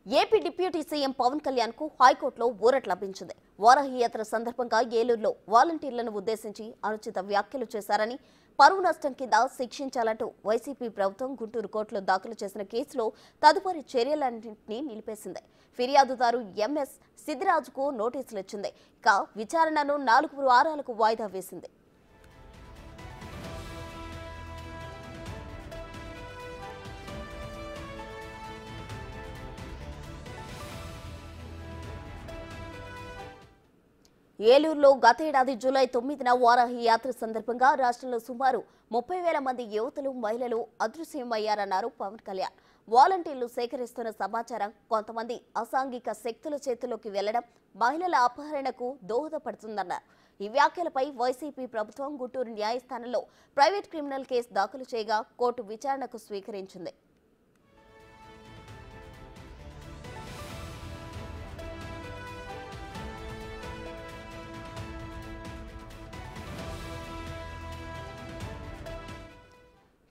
AP deputy CM Pawan Kalyan కు హైకోర్టులో ఊరట లభించింది. వారాహి యాత్ర సందర్భంగా ఏలూరులో వాలంటీర్లను ఉద్దేశించి అనుచిత వ్యాఖ్యలు చేశారని, పరువు నష్టం కింద శిక్షించాలంటూ వైసీపీ ప్రభుత్వం గుంటూరు కోర్టులో దాఖలు చేసిన కేసులో తదుపరి చర్యలన్నింటినీ నిలిపేసింది. ఫిర్యాదుదారు ఎంఎస్ సిద్దిరాజుకు నోటీసులు ఇచ్చింది. ఇక విచారణను 4 వారాలకు వాయిదా వేసింది. ఏలూరులో గతేడాది జూలై 9న వారాహి యాత్ర సందర్భంగా రాష్ట్రంలో సుమారు 30,000 మంది యువతులు, మహిళలు అదృశ్యమయ్యారన్నారు పవన్ కళ్యాణ్. వాలంటీర్లు సేకరిస్తున్న సమాచారం కొంతమంది అసాంఘిక శక్తుల చేతుల్లోకి వెళ్లడం మహిళల అపహరణకు దోహదపడుతుందన్నారు. ఈ వ్యాఖ్యలపై వైసీపీ ప్రభుత్వం గుంటూరు న్యాయస్థానంలో ప్రైవేట్ క్రిమినల్ కేసు దాఖలు చేయగా కోర్టు విచారణకు స్వీకరించింది.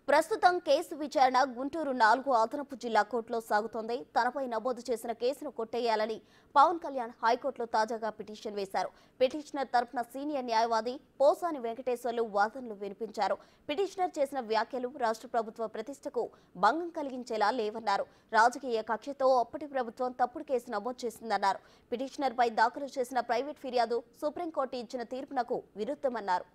ప్రస్తుతం కేసు విచారణ గుంటూరు 4 అదనపు జిల్లా కోర్టులో సాగుతోంది. తనపై నమోదు చేసిన కేసును కొట్టేయాలని పవన్ కళ్యాణ్ హైకోర్టులో తాజాగా పిటిషన్ వేశారు. పిటిషనర్ తరపున సీనియర్ న్యాయవాది పోసాని వెంకటేశ్వర్లు వాదనలు వినిపించారు. పిటిషనర్ చేసిన వ్యాఖ్యలు రాష్ట్ర ప్రభుత్వ ప్రతిష్టకు భంగం కలిగించేలా లేవన్నారు. రాజకీయ కక్షతో అప్పటి ప్రభుత్వం తప్పుడు కేసు నమోదు చేసిందన్నారు. పిటిషనర్ పై దాఖలు చేసిన ప్రైవేట్ ఫిర్యాదు సుప్రీంకోర్టు ఇచ్చిన తీర్పునకు విరుద్ధమన్నారు.